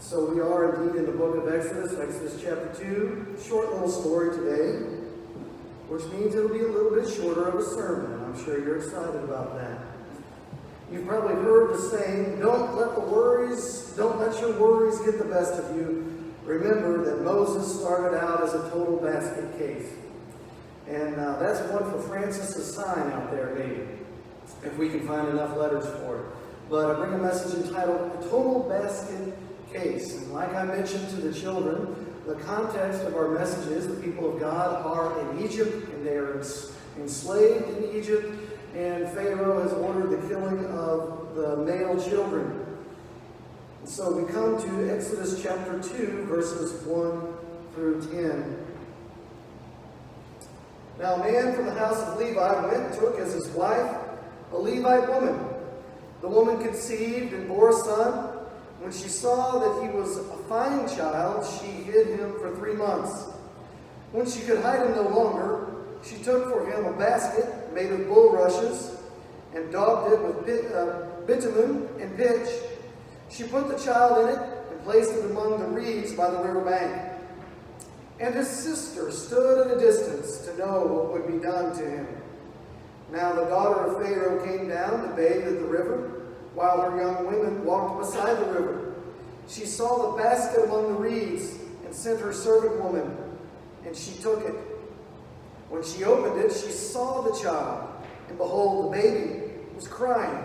So we are indeed in the book of Exodus, Exodus chapter 2. Short little story today, which means it'll be a little bit shorter of a sermon. I'm sure you're excited about that. You've probably heard the saying, don't let your worries get the best of you. Remember that Moses started out as a total basket case. And that's one for Francis's sign out there, maybe, if we can find enough letters for it. But I bring a message entitled, A Total Basket Case. And like I mentioned to the children, the context of our message is the people of God are in Egypt, and they are enslaved in Egypt, and Pharaoh has ordered the killing of the male children. And so we come to Exodus chapter 2, verses 1 through 10. Now a man from the house of Levi went and took as his wife a Levite woman. The woman conceived and bore a son. When she saw that he was a fine child, she hid him for 3 months. When she could hide him no longer, she took for him a basket made of bulrushes and daubed it with bitumen and pitch. She put the child in it and placed it among the reeds by the river bank. And his sister stood at a distance to know what would be done to him. Now the daughter of Pharaoh came down to bathe at the river, while her young women walked beside the river. She saw the basket among the reeds and sent her servant woman, and she took it. When she opened it, she saw the child, and behold, the baby was crying.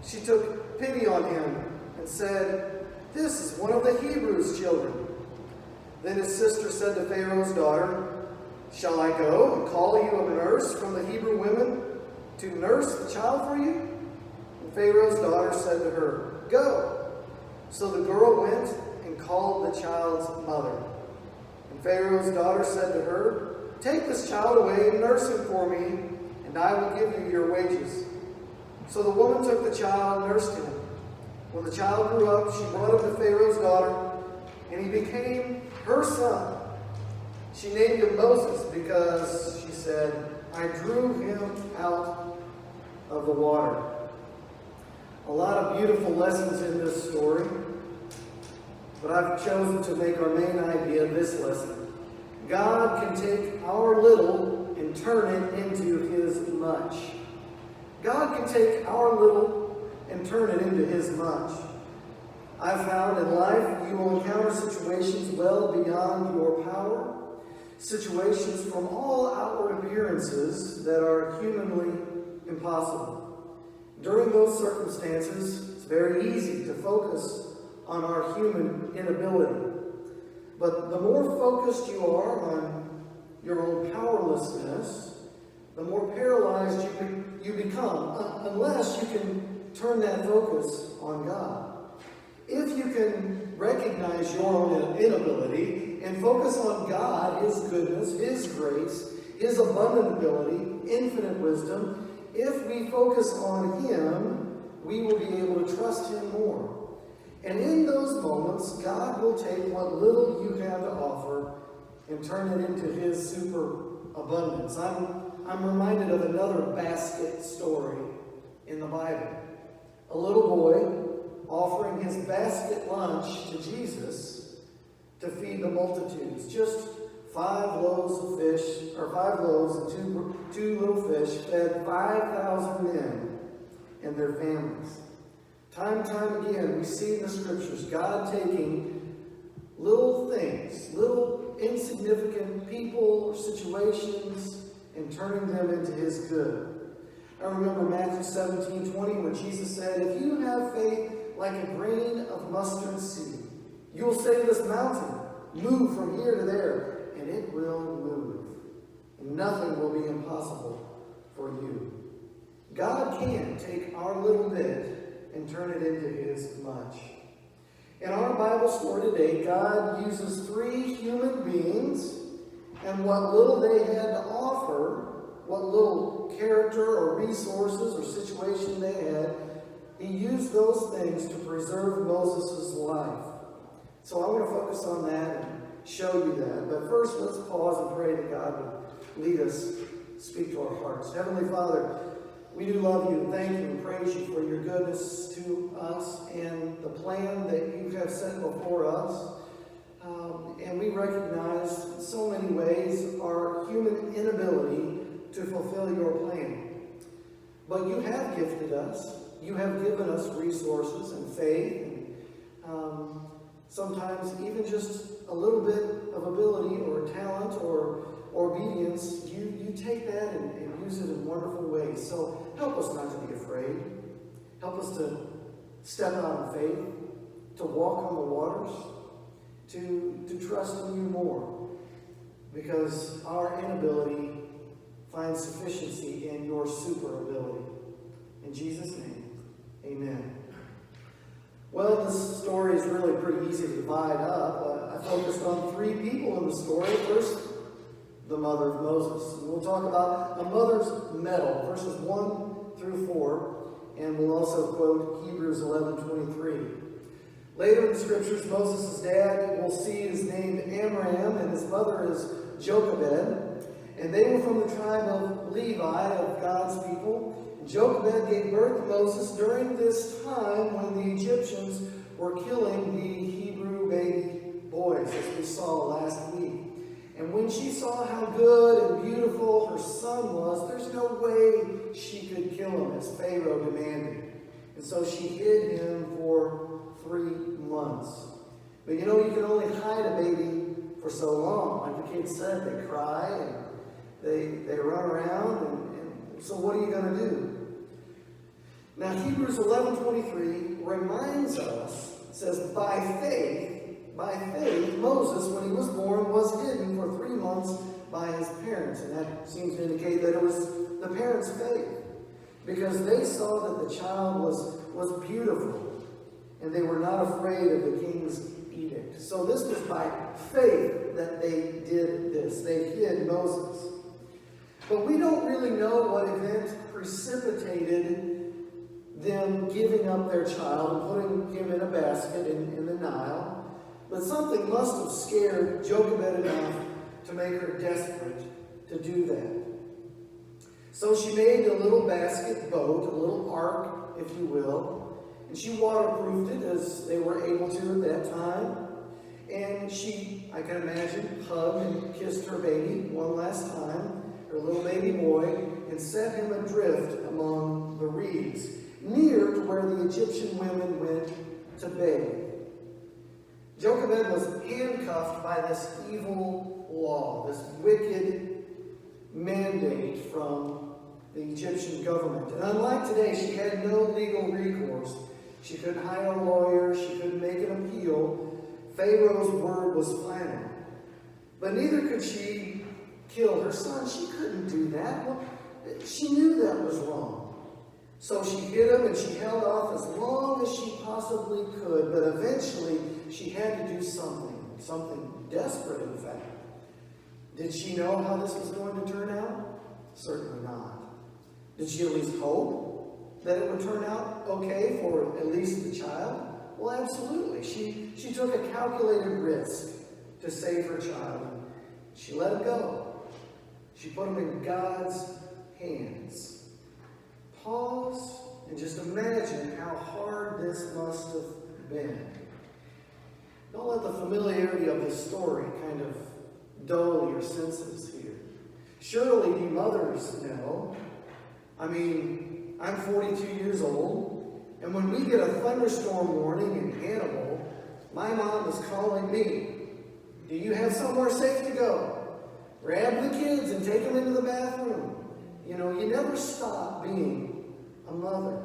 She took pity on him and said, "This is one of the Hebrews' children." Then his sister said to Pharaoh's daughter, "Shall I go and call you a nurse from the Hebrew women to nurse the child for you?" And Pharaoh's daughter said to her, "Go." So the girl went and called the child's mother. And Pharaoh's daughter said to her, "Take this child away and nurse him for me, and I will give you your wages." So the woman took the child and nursed him. When the child grew up, she brought him to Pharaoh's daughter, and he became her son. She named him Moses because, she said, "I drew him out of the water." A lot of beautiful lessons in this story, but I've chosen to make our main idea this lesson. God can take our little and turn it into His much. God can take our little and turn it into His much. I've found in life you will encounter situations well beyond your power, situations from all outward appearances that are humanly impossible. During those circumstances, it's very easy to focus on our human inability. But the more focused you are on your own powerlessness, the more paralyzed you become, unless you can turn that focus on God. If you can recognize your own inability and focus on God, His goodness, His grace, His abundant ability, infinite wisdom, if we focus on Him, we will be able to trust Him more. And in those moments, God will take what little you have to offer and turn it into His super abundance. I'm reminded of another basket story in the Bible. A little boy offering his basket lunch to Jesus to feed the multitudes. Just 5 loaves of fish, or 5 loaves and two little fish fed 5,000 men and their families. Time and time again, we see in the scriptures God taking little things, little insignificant people or situations, and turning them into His good. I remember Matthew 17:20 when Jesus said, "If you have faith like a grain of mustard seed, you will say to this mountain, 'Move from here to there,' and it will move. And nothing will be impossible for you." God can take our little bit and turn it into His much. In our Bible story today, God uses 3 human beings, and what little they had to offer, what little character or resources or situation they had, He used those things to preserve Moses' life. So I want to focus on that and show you that. But first, let's pause and pray that God would lead us, speak to our hearts. Heavenly Father, We do love you and thank you and praise you for your goodness to us and the plan that you have set before us. And we recognize in so many ways our human inability to fulfill your plan. But you have gifted us. You have given us resources and faith and sometimes even just a little bit of ability or talent or obedience. You take that and use it in wonderful ways. So help us not to be afraid. Help us to step out in faith, to walk on the waters, to trust in you more. Because our inability finds sufficiency in your super ability. In Jesus' name, amen. Well, this story is really pretty easy to divide up. I focused on three people in the story. First, the mother of Moses. And we'll talk about a mother's medal, verses 1 through 4. And we'll also quote Hebrews 11:23. Later in the scriptures, Moses' dad, we'll see, is named Amram, and his mother is Jochebed. And they were from the tribe of Levi, of God's people. Jochebed gave birth to Moses during this time when the Egyptians were killing the Hebrew baby boys, as we saw last week. And when she saw how good and beautiful her son was, there's no way she could kill him, as Pharaoh demanded. And so she hid him for 3 months. But you know, you can only hide a baby for so long. Like the kids said, they cry and they run around. And so what are you going to do? Now, Hebrews 11:23 reminds us, it says, by faith, Moses, when he was born, was hidden for 3 months by his parents. And that seems to indicate that it was the parents' faith. Because they saw that the child was beautiful. And they were not afraid of the king's edict. So this was by faith that they did this. They hid Moses. But we don't really know what event precipitated them giving up their child and putting him in a basket in the Nile. But something must have scared Jochebed enough to make her desperate to do that. So she made a little basket boat, a little ark, if you will, and she waterproofed it as they were able to at that time. And she, I can imagine, hugged and kissed her baby one last time, her little baby boy, and set him adrift among the reeds, near to where the Egyptian women went to bathe. Jochebed was handcuffed by this evil law, this wicked mandate from the Egyptian government. And unlike today, she had no legal recourse. She couldn't hire a lawyer. She couldn't make an appeal. Pharaoh's word was final. But neither could she kill her son. She couldn't do that. Well, she knew that was wrong. So she hid him and she held off as long as she possibly could. But eventually, she had to do something desperate, in fact. Did she know how this was going to turn out? Certainly not. Did she at least hope that it would turn out okay for at least the child? Well, absolutely. She took a calculated risk to save her child. She let him go. She put him in God's hands. Pause and just imagine how hard this must have been. Don't let the familiarity of this story kind of dull your senses here. Surely you mothers know. I mean, I'm 42 years old, and when we get a thunderstorm warning in Hannibal, my mom is calling me. Do you have somewhere safe to go? Grab the kids and take them into the bathroom. You know, you never stop being a mother.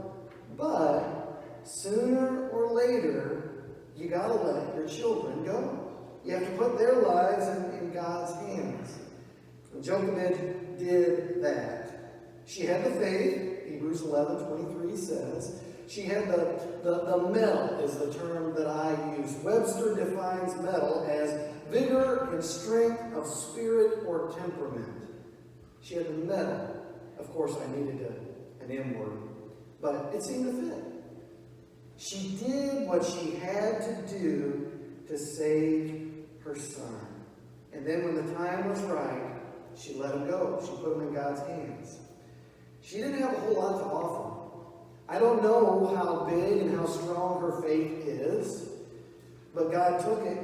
But sooner or later, you gotta let your children go. You have to put their lives in God's hands. And Jochebed did that. She had the faith, Hebrews 11:23 says. She had the mettle is the term that I use. Webster defines mettle as vigor and strength of spirit or temperament. She had the mettle. Of course, I needed an M word, but it seemed to fit. She did what she had to do to save her son. And then when the time was right, she let him go. She put him in God's hands. She didn't have a whole lot to offer. I don't know how big and how strong her faith is, but God took it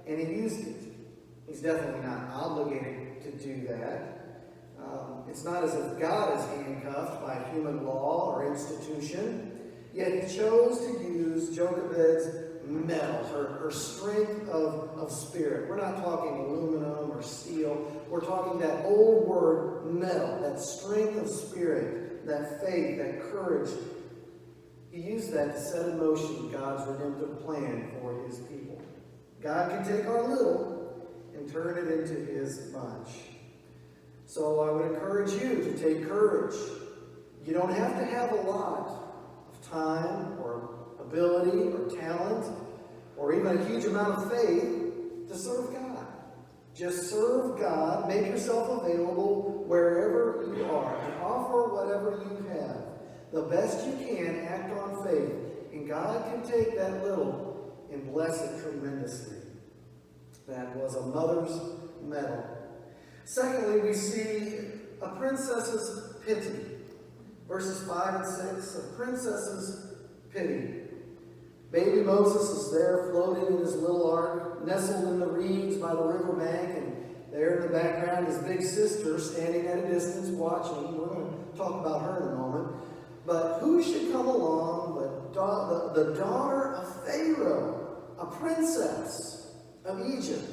and He used it. He's definitely not obligated to do that. It's not as if God is handcuffed by human law or institution, yet He chose to use Jochebed's metal, her strength of spirit. We're not talking aluminum or steel. We're talking that old word metal, that strength of spirit, that faith, that courage. He used that to set in motion God's redemptive plan for His people. God can take our little and turn it into His much. So I would encourage you to take courage. You don't have to have a lot of time or ability or talent or even a huge amount of faith to serve God. Just serve God. Make yourself available wherever you are and offer whatever you have. The best you can, act on faith. And God can take that little and bless it tremendously. That was a mother's medal. Secondly, we see a princess's pity. Verses 5 and 6, a princess's pity. Baby Moses is there floating in his little ark, nestled in the reeds by the riverbank, and there in the background his big sister standing at a distance watching. We're going to talk about her in a moment. But who should come along but the daughter of Pharaoh, a princess of Egypt.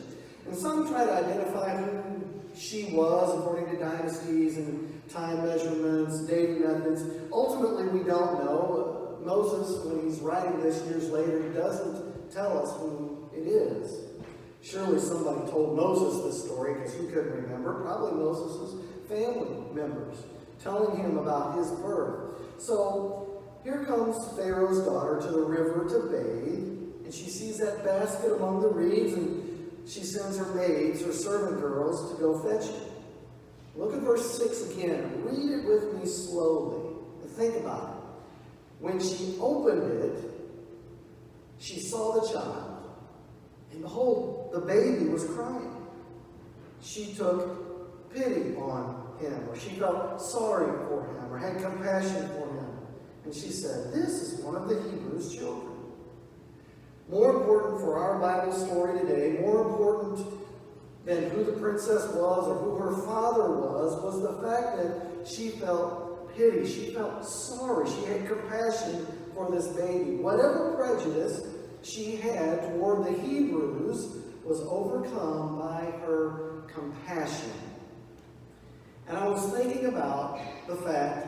And some try to identify who she was according to dynasties and time measurements, dating methods. Ultimately, we don't know. Moses, when he's writing this years later, doesn't tell us who it is. Surely somebody told Moses this story because he couldn't remember. Probably Moses' family members telling him about his birth. So here comes Pharaoh's daughter to the river to bathe, and she sees that basket among the reeds, and she sends her maids, her servant girls, to go fetch it. Look at verse 6 again. Read it with me slowly and think about it. When she opened it, she saw the child, and behold, the baby was crying. She took pity on him, or she felt sorry for him, or had compassion for him. And she said, "This is one of the Hebrews' children." More important for our Bible story today, more important than who the princess was or who her father was the fact that she felt pity. She felt sorry. She had compassion for this baby. Whatever prejudice she had toward the Hebrews was overcome by her compassion. And I was thinking about the fact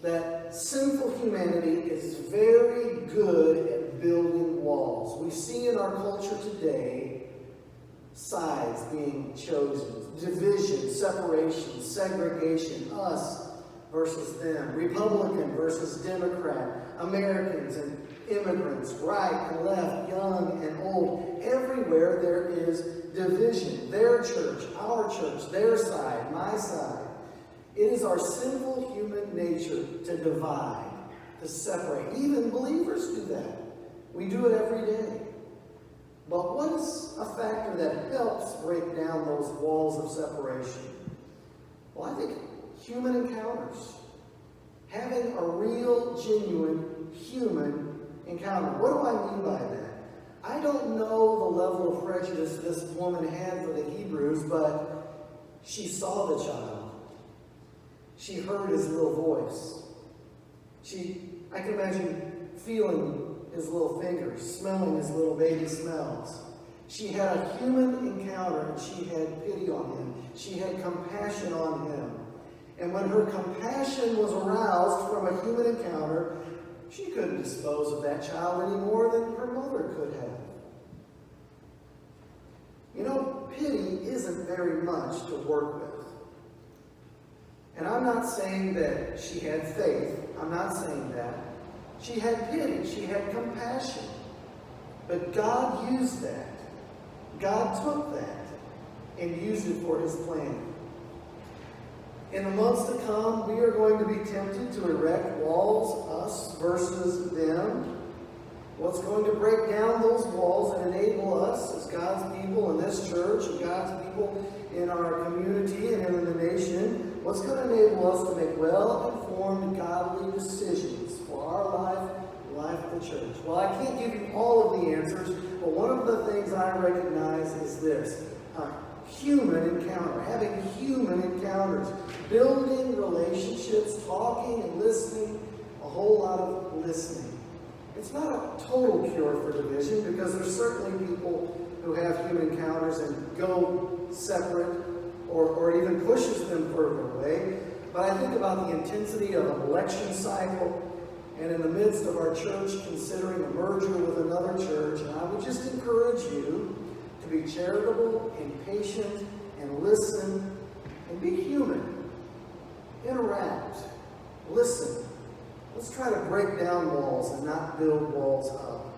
that sinful humanity is very good at building walls. We see in our culture today sides being chosen, division, separation, segregation, us versus them, Republican versus Democrat, Americans and immigrants, right and left, young and old. Everywhere there is division. Their church, our church, their side, my side. It is our sinful human nature to divide, to separate. Even believers do that. We do it every day. But what is a factor that helps break down those walls of separation? Well, I think human encounters. Having a real, genuine human encounter. What do I mean by that? I don't know the level of prejudice this woman had for the Hebrews, but she saw the child. She heard his little voice. I can imagine feeling his little fingers, smelling his little baby smells. She had a human encounter, and she had pity on him. She had compassion on him. And when her compassion was aroused from a human encounter, she couldn't dispose of that child any more than her mother could have. You know, pity isn't very much to work with. And I'm not saying that she had faith. I'm not saying that. She had pity. She had compassion. But God used that. God took that and used it for His plan. In the months to come, we are going to be tempted to erect walls, us versus them. What's going to break down those walls and enable us as God's people in this church and God's people in our community and in the nation what's going to enable us to make well-informed, godly decisions for our life, life of the church? Well, I can't give you all of the answers, but one of the things I recognize is this. Human encounter, having human encounters, building relationships, talking and listening, a whole lot of listening. It's not a total cure for division, because there's certainly people who have human encounters and go separate or even pushes them further away. But I think about the intensity of an election cycle, and in the midst of our church considering a merger with another church, and I would just encourage you to be charitable and patient and listen and be human. Interact. Listen. Let's try to break down walls and not build walls up.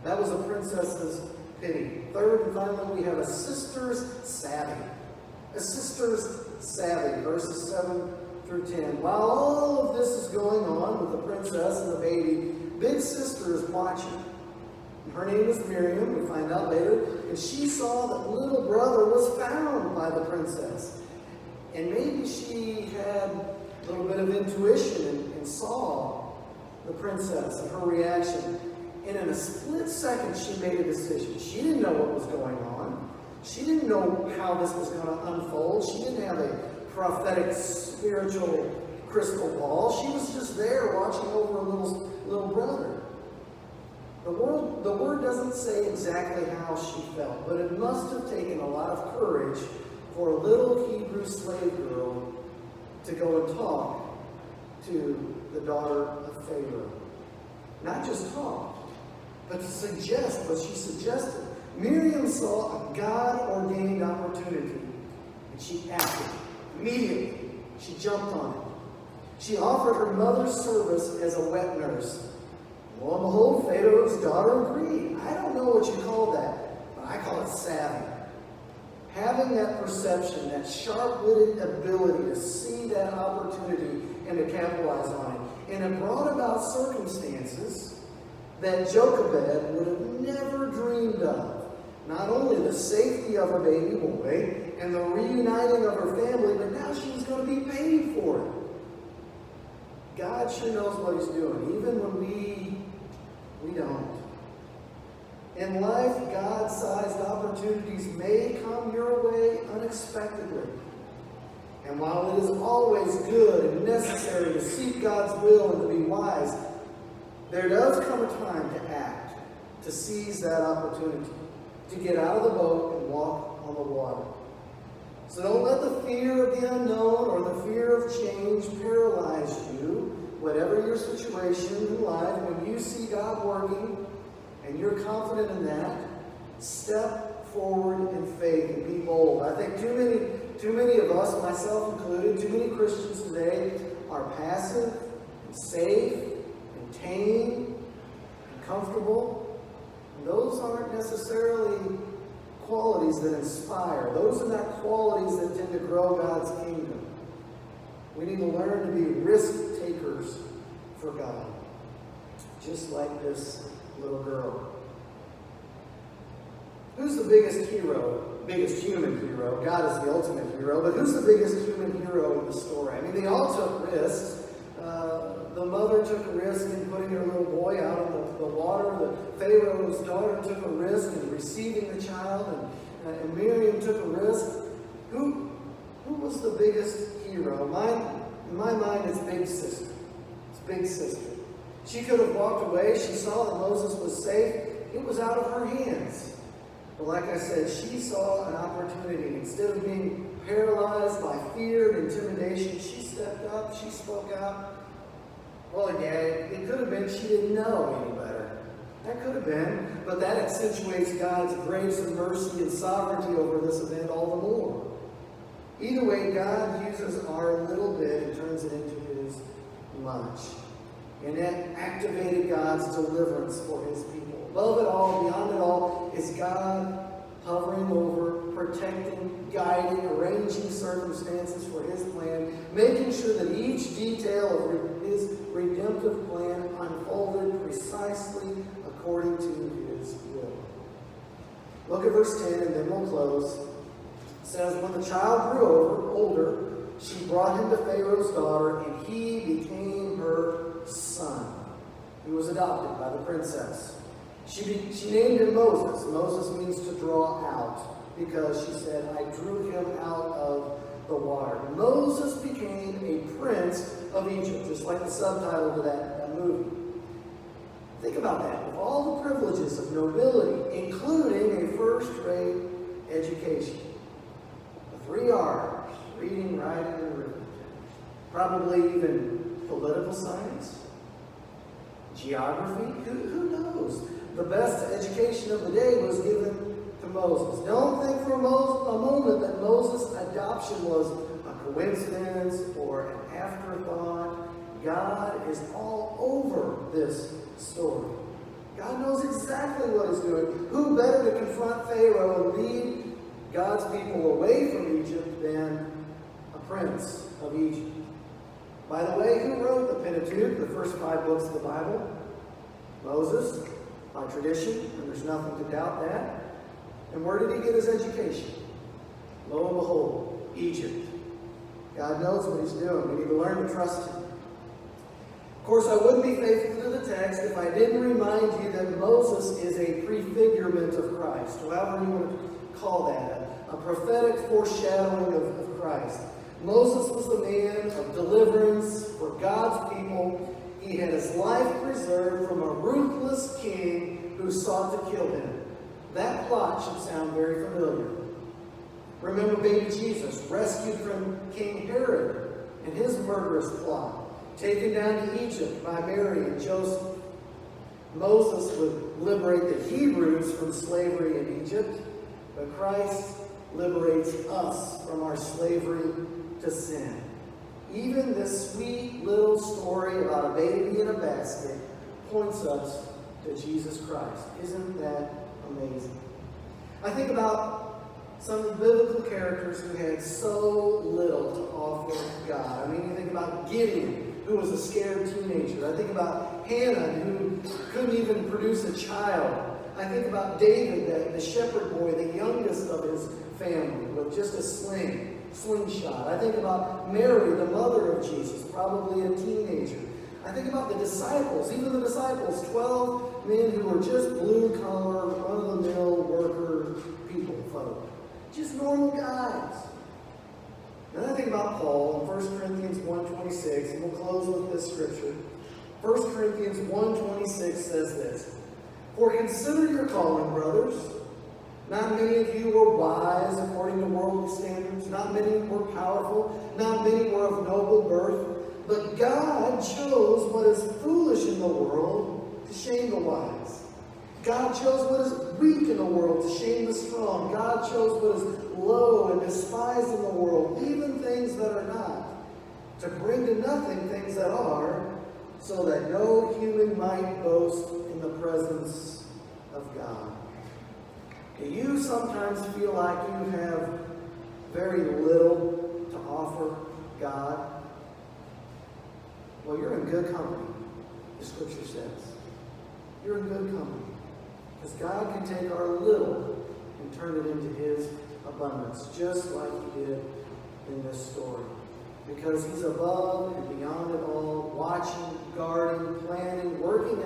That was a princess's pity. Third and finally, we have a sister's savvy. A sister's savvy, verses 7 through 10. While all of this is going on with the princess and the baby, big sister is watching. Her name is Miriam, we find out later, and she saw that little brother was found by the princess. And maybe she had a little bit of intuition and saw the princess and her reaction. And in a split second, she made a decision. She didn't know what was going on. She didn't know how this was going to unfold. She didn't have a prophetic, spiritual crystal ball. She was just there watching over a little brother. The word doesn't say exactly how she felt, but it must have taken a lot of courage for a little Hebrew slave girl to go and talk to the daughter of Pharaoh. Not just talk, but to suggest what she suggested. Miriam saw a God-ordained opportunity, and she acted. Immediately, she jumped on it. She offered her mother's service as a wet nurse. Lo and behold, Pharaoh's daughter agreed. I don't know what you call that, but I call it savvy. Having that perception, that sharp-witted ability to see that opportunity and to capitalize on it. And it brought about circumstances that Jochebed would have never dreamed of. Not only the safety of her baby boy and the reuniting of her family, but now she was going to be paid for it. God sure knows what He's doing, even when we don't. In life, God-sized opportunities may come your way unexpectedly. And while it is always good and necessary to seek God's will and to be wise, there does come a time to act, to seize that opportunity, to get out of the boat and walk on the water. So don't let the fear of the unknown or the fear of change paralyze you. Whatever your situation in life, when you see God working and you're confident in that, step forward in faith and be bold. I think too many of us, myself included, too many Christians today are passive and safe and tame and comfortable. And those aren't necessarily qualities that inspire. Those are not qualities that tend to grow God's kingdom. We need to learn to be risk takers for God, just like this little girl. Who's the biggest hero? Biggest human hero? God is the ultimate hero, but who's the biggest human hero in the story? I mean, they all took risks. The mother took a risk in putting her little boy out in the water. The Pharaoh's daughter took a risk in receiving the child, and Miriam took a risk. Who was the biggest hero? In my mind, it's Big Sister. It's Big Sister. She could have walked away. She saw that Moses was safe. It was out of her hands. But like I said, she saw an opportunity. Instead of being paralyzed by fear and intimidation, she stepped up. She spoke out. Well, yeah, it could have been she didn't know any better. That could have been. But that accentuates God's grace and mercy and sovereignty over this event all the more. Either way, God uses our little bit and turns it into His much. And that activated God's deliverance for His people. Above it all, beyond it all, is God hovering over, protecting, guiding, arranging circumstances for His plan, making sure that each detail of His redemptive plan unfolded precisely according to His will. Look at verse 10, and then we'll close. It says, when the child grew older, she brought him to Pharaoh's daughter, and he became her son. He was adopted by the princess. She named him Moses. Moses means to draw out, because she said, I drew him out of the water. Moses became a prince of Egypt, just like the subtitle to that movie. Think about that. With all the privileges of nobility, including a first-rate education. The 3 R's, reading, writing, and arithmetic. Probably even political science, geography. Who knows? The best education of the day was given to Moses. Don't think for a moment that Moses' adoption was a coincidence or an afterthought. God is all over this story. God knows exactly what he's doing. Who better to confront Pharaoh and lead God's people away from Egypt than a prince of Egypt? By the way, who wrote the Pentateuch, the first 5 books of the Bible? Moses, by tradition, and there's nothing to doubt that. And where did he get his education? Lo and behold, Egypt. God knows what he's doing. We need to learn to trust him. Of course, I wouldn't be faithful to the text if I didn't remind you that Moses is a prefigurement of Christ, however you want to call that, a prophetic foreshadowing of Christ. Moses was the man of deliverance for God's people. He had his life preserved from a ruthless king who sought to kill him. That plot should sound very familiar. Remember baby Jesus, rescued from King Herod and his murderous plot, taken down to Egypt by Mary and Joseph. Moses would liberate the Hebrews from slavery in Egypt, but Christ liberates us from our slavery to sin. Even this sweet little story about a baby in a basket points us to Jesus Christ. Isn't that amazing? I think about some of the biblical characters who had so little to offer God. I mean, you think about Gideon, who was a scared teenager. I think about Hannah, who couldn't even produce a child. I think about David, the shepherd boy, the youngest of his family, with just a slingshot. I think about Mary, the mother of Jesus, probably a teenager. I think about the disciples, even the disciples, 12 men who were just blue-collar, run-of-the-mill worker people, folk. Just normal guys. Then I think about Paul in 1 Corinthians 1:26, and we'll close with this scripture. 1 Corinthians 1:26 says this, For consider your calling, brothers. Not many of you were wise according to worldly standards. Not many were powerful. Not many were of noble birth. But God chose what is foolish in the world to shame the wise. God chose what is weak in the world to shame the strong. God chose what is low and despised in the world, even things that are not, to bring to nothing things that are, so that no human might boast in the presence of God. Do you sometimes feel like you have very little to offer God? Well, you're in good company, the scripture says. You're in good company. Because God can take our little and turn it into his abundance, just like he did in this story. Because he's above and beyond it all, watching, guarding, planning, working